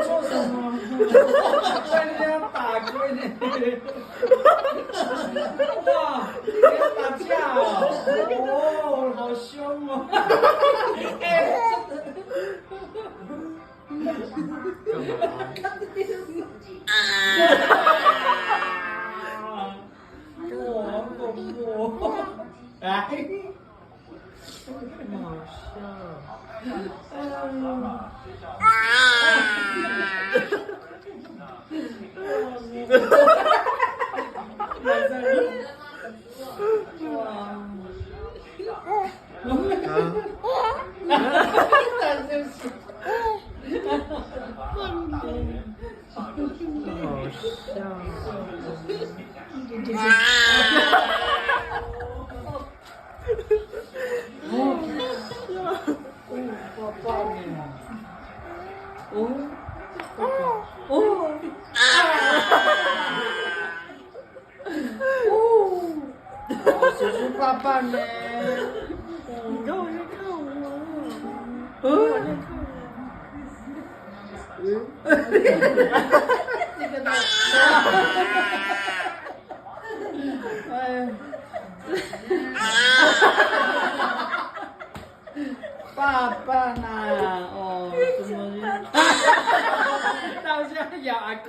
做什么？被人家打过呢？哇，你要打架哦！哦，好凶哦！哇，好恐怖哦！哎，好叔叔爸爸呢？你干嘛在看我？这个大，哎，爸爸呢？哦，怎么？到现在咬阿龟。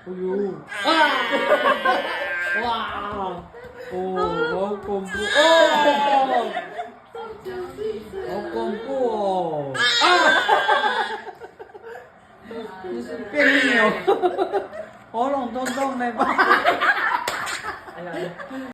哎呦！啊！哇！哦，好恐怖哦！好恐怖哦！啊！你是别扭，喉咙痛痛的吧？哎呀！